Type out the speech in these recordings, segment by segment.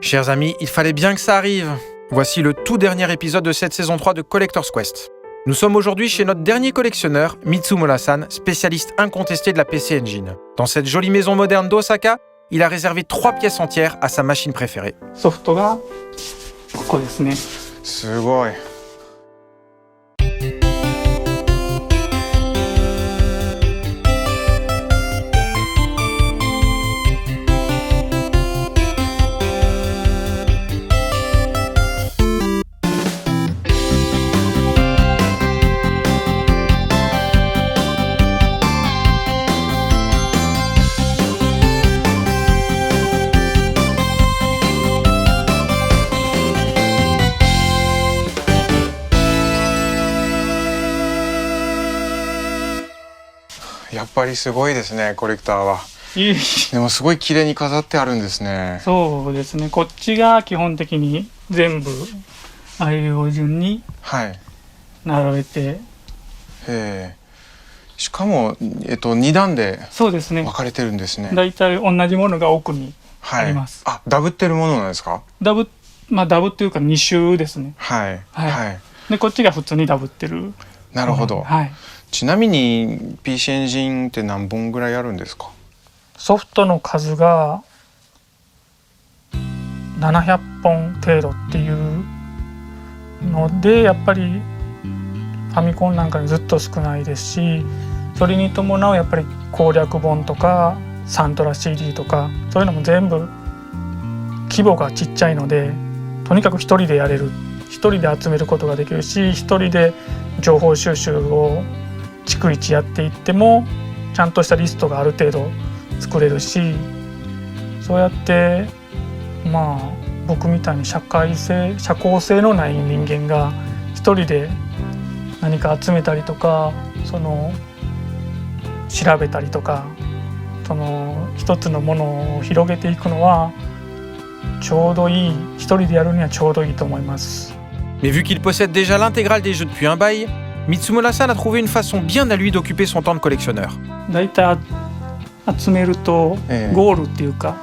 Chers amis, il fallait bien que ça arrive. Voici le tout dernier épisode de cette saison 3 de Collector's Quest. Nous sommes aujourd'hui chez notre dernier collectionneur, Mitsumura-san, spécialiste incontesté de la PC Engine. Dans cette jolie maison moderne d'Osaka, il a réservé 3 pièces entières à sa machine préférée. ソフトがここですね。すごい。やっぱりすごいですね、コレクターは。でもすごい綺麗に飾ってあるんですね。そうですね。こっちが基本的に全部あいうお順に並べて、しかも、2段でそうですね。分かれてるんですね。だいたい同じものが奥にあります。あ、ダブってるものなんですか？ダブっていうか2種ですね。でこっちが普通にダブってる。なるほど。ちなみに PC エンジンって何本ぐらいあるんですか？ソフトの数が700本程度っていうので、やっぱりファミコンなんかにずっと少ないですし、それに伴うやっぱり攻略本とかサントラ CD とかそういうのも全部規模がちっちゃいので、とにかく一人でやれる、一人で集めることができるし、一人で情報収集を逐一やっていってもちゃんとしたリストがある程度作れるし、そうやって僕みたいに社交性のない人間が一人で何か集めたりとか、調べたりとか、一つのものを広げていくのはちょうどいい、一人でやるにはちょうどいいと思います。Mais vu qu'il possède déjà l'intégrale des jeux depuis un bail, Mitsumura-san a trouvé une façon bien à lui d'occuper son temps de collectionneur. だいたい集めるとゴールっていうか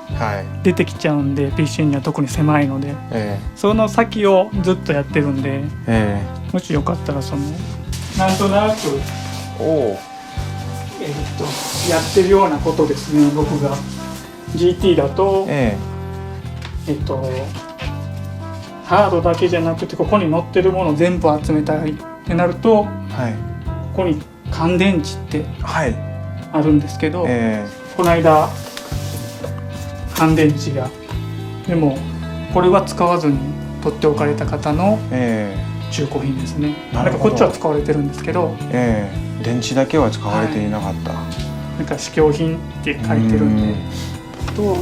出てきちゃうんで、PC には特に狭いので、その先をずっとやってるんで、もしよかったらなんとなくやってるようなことですね。僕が GT だと、ハードだけじゃなくてここに載ってるものを全部集めたいってなると、ここに乾電池ってあるんですけど、この間乾電池が、でもこれは使わずに取っておかれた方の中古品ですね。なんかこっちは使われてるんですけど、電池だけは使われていなかった。なんか試供品って書いてるんで、と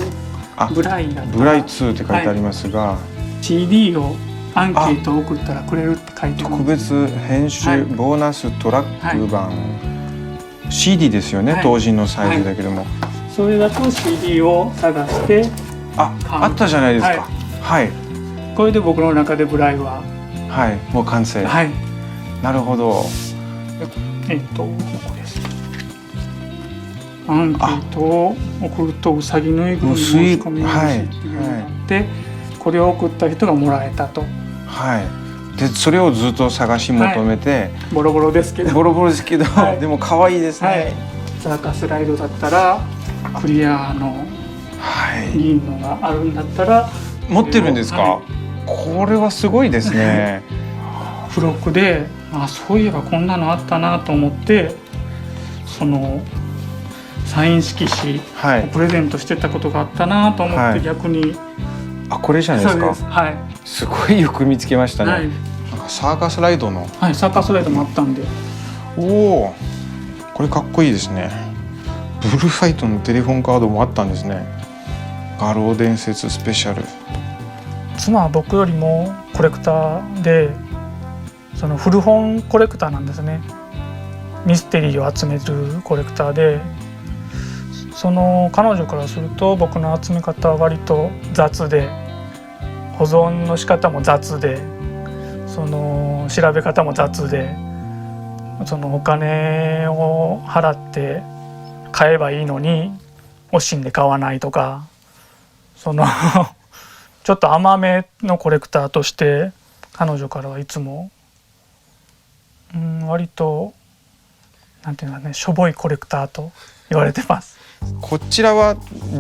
ブライ2って書いてありますが、CD をアンケートを送ったらくれるって書いてる。特別編集、ボーナストラック版、CD ですよね、当時のサイズだけども。それだと CD を探して、あったじゃないですか。これで僕の中でブライはもう完成。なるほど。ここです。アンケートを送るとうさぎぬいぐるみ申し込み用紙っていうのがあって、これを送った人がもらえたと。でそれをずっと探し求めて、ボロボロですけどでも可愛いですね。サーカスライドだったらクリアの銀のがあるんだったら持ってるんですか？これはすごいですね。付録で、そういえばこんなのあったなと思って、サイン色紙をプレゼントしてたことがあったなと思って、逆にこれじゃないですか。すごいよく見つけましたね。サーカスライドのサーカスライドもあったんで、これかっこいいですね。ブルーファイトのテレフォンカードもあったんですね。画廊伝説スペシャル。妻は僕よりもコレクターで、古本コレクターなんですね。ミステリーを集めるコレクターで、彼女からすると僕の集め方は割と雑で、保存の仕方も雑で、調べ方も雑で、お金を払って買えばいいのに惜しんで買わないとか、そのちょっと甘めのコレクターとして彼女からはいつも、割となんていうのかね、しょぼいコレクターと言われてます。こちらは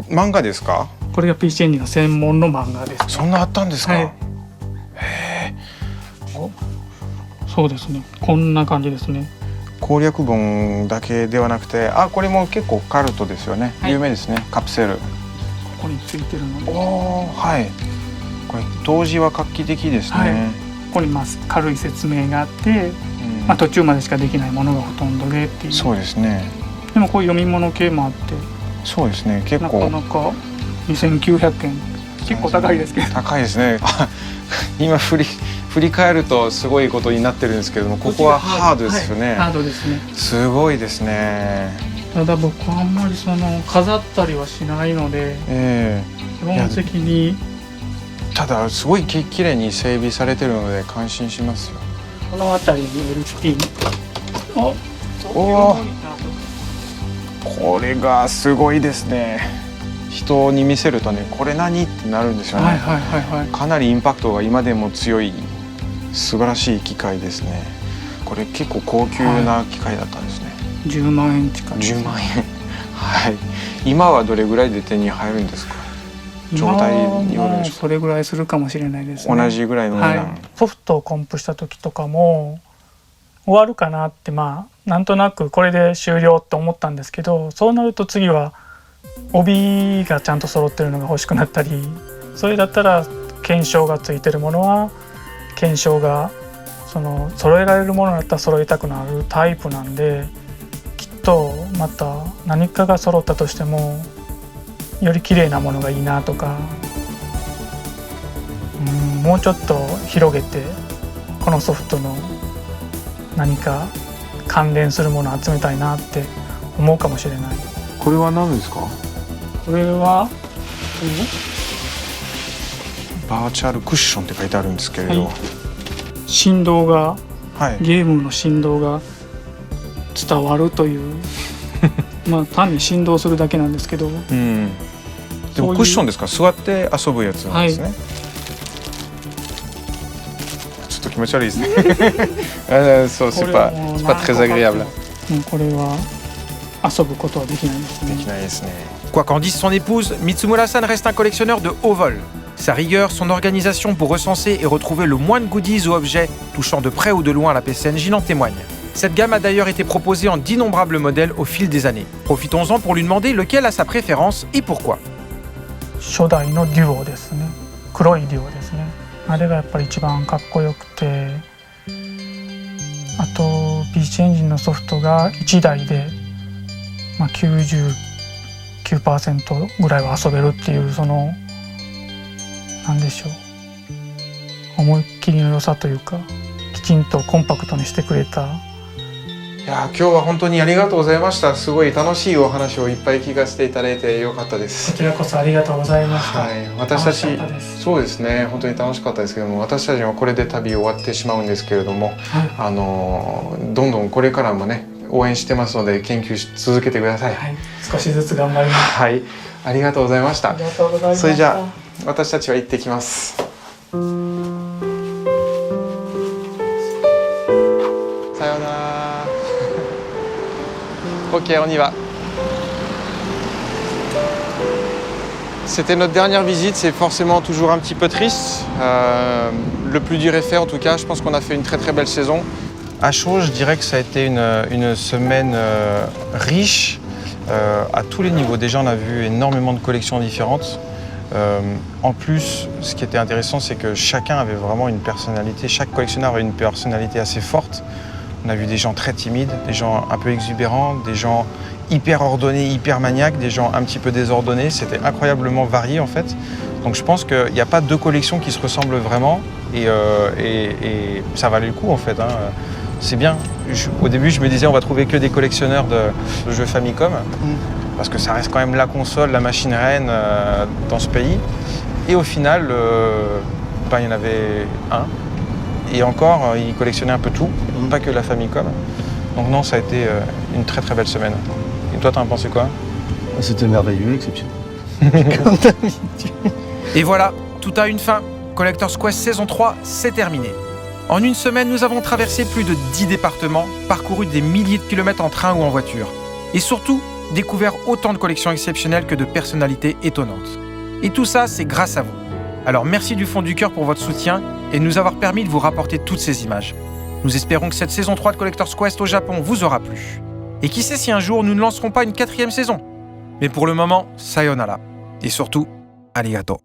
漫画ですか？これが PC エンジンの専門の漫画です。そんなあったんですか？はい、へえ。そうですね、こんな感じですね。攻略本だけではなくて、これも結構カルトですよね。有名ですね。カプセル。ここについてるので。はい。これ当時は画期的ですね。はい、ここに軽い説明があって、途中までしかできないものがほとんどでっていう。そうですね。でもこういう読み物系もあって。そうですね。結構。なかなか2900円。結構高いですけど。高いですね。今振り返るとすごいことになってるんですけども、ここはハードですよね。ハードですね。すごいですね。ただ僕はあんまり飾ったりはしないので、基本的に。ただすごいきれいに整備されてるので感心しますよ。この辺りに LT。これがすごいですね。人に見せるとね、これ何ってなるんですよね。かなりインパクトが今でも強い素晴らしい機械ですね。これ結構高級な機械だったんですね。10万円近い。10万円。はい。今はどれぐらいで手に入るんですか？状態によるんですか？それぐらいするかもしれないですね。同じぐらいの値段。ソフトをコンプした時とかも終わるかなってなんとなくこれで終了って思ったんですけど、そうなると次は帯がちゃんと揃ってるのが欲しくなったり、それだったら検証がついてるものは検証が揃えられるものだったら揃えたくなるタイプなんで、きっとまた何かが揃ったとしてもより綺麗なものがいいなとか、もうちょっと広げてこのソフトの何か関連するものを集めたいなって思うかもしれない。これは何ですか？これはバーチャルクッションって書いてあるんですけれど、振動が、ゲームの振動が伝わるという単に振動するだけなんですけど、でもクッションですか？座って遊ぶやつなんですね。ちょっと気持ち悪いですね。そう、c'est pas très agréable。これは遊ぶことはできないですね。できないですね。Quoi qu'en dise son épouse, Mitsumura-san reste un collectionneur de haut vol. Sa rigueur, son organisation pour recenser et retrouver le moins de goodies ou objets touchant de près ou de loin la PC Engine en témoigne. Cette gamme a d'ailleurs été proposée en d'innombrables modèles au fil des années. Profitons-en pour lui demander lequel a sa préférence et pourquoi. 初代のデュオですね。黒いデュオですね。あれがやっぱり一番かっこよくて、あと PC エンジンのソフトが1台で、99% ぐらいは遊べるっていう、なんでしょう、思いっきりの良さというか、きちんとコンパクトにしてくれた。いや、今日は本当にありがとうございました。すごい楽しいお話をいっぱい聞かせていただいてよかったです。こちらこそありがとうございました。私たち、そうですね、本当に楽しかったですけども、私たちはこれで旅終わってしまうんですけれども、どんどんこれからもね、応援してますので研究し続けてください。少しずつ頑張ります。ありがとうございました。ありがとうございました。それじゃあ私たちは行ってきます。さようなら。Ok, on y va. C'était notre dernière visite, c'est forcément toujours un petit peu triste. Le plus dur est fait en tout cas, je pense qu'on a fait une très très belle saison. À chaud, je dirais que ça a été une semaine riche à tous les niveaux. Déjà, on a vu énormément de collections différentes. En plus, ce qui était intéressant, c'est que chacun avait vraiment une personnalité, chaque collectionneur avait une personnalité assez forte. On a vu des gens très timides, des gens un peu exubérants, des gens hyper ordonnés, hyper maniaques, des gens un petit peu désordonnés. C'était incroyablement varié en fait. Donc je pense qu'il n'y a pas deux collections qui se ressemblent vraiment et ça valait le coup en fait. C'est bien. Au début, je me disais on va trouver que des collectionneurs de jeux Famicom parce que ça reste quand même la console, la machine reine dans ce pays. Et au final, il y en avait un. Et encore, il collectionnait un peu tout, pas que la Famicom. Donc non, ça a été une très très belle semaine. Et toi, t'en as pensé quoi? C'était merveilleux, exceptionnel. Et voilà, tout a une fin. Collector's Quest saison 3, c'est terminé. En une semaine, nous avons traversé plus de 10 départements, parcouru des milliers de kilomètres en train ou en voiture. Et surtout, découvert autant de collections exceptionnelles que de personnalités étonnantes. Et tout ça, c'est grâce à vous. Alors merci du fond du cœur pour votre soutien et de nous avoir permis de vous rapporter toutes ces images. Nous espérons que cette saison 3 de Collector's Quest au Japon vous aura plu. Et qui sait si un jour nous ne lancerons pas une 4e saison. Mais pour le moment, sayonara. Et surtout, arigato.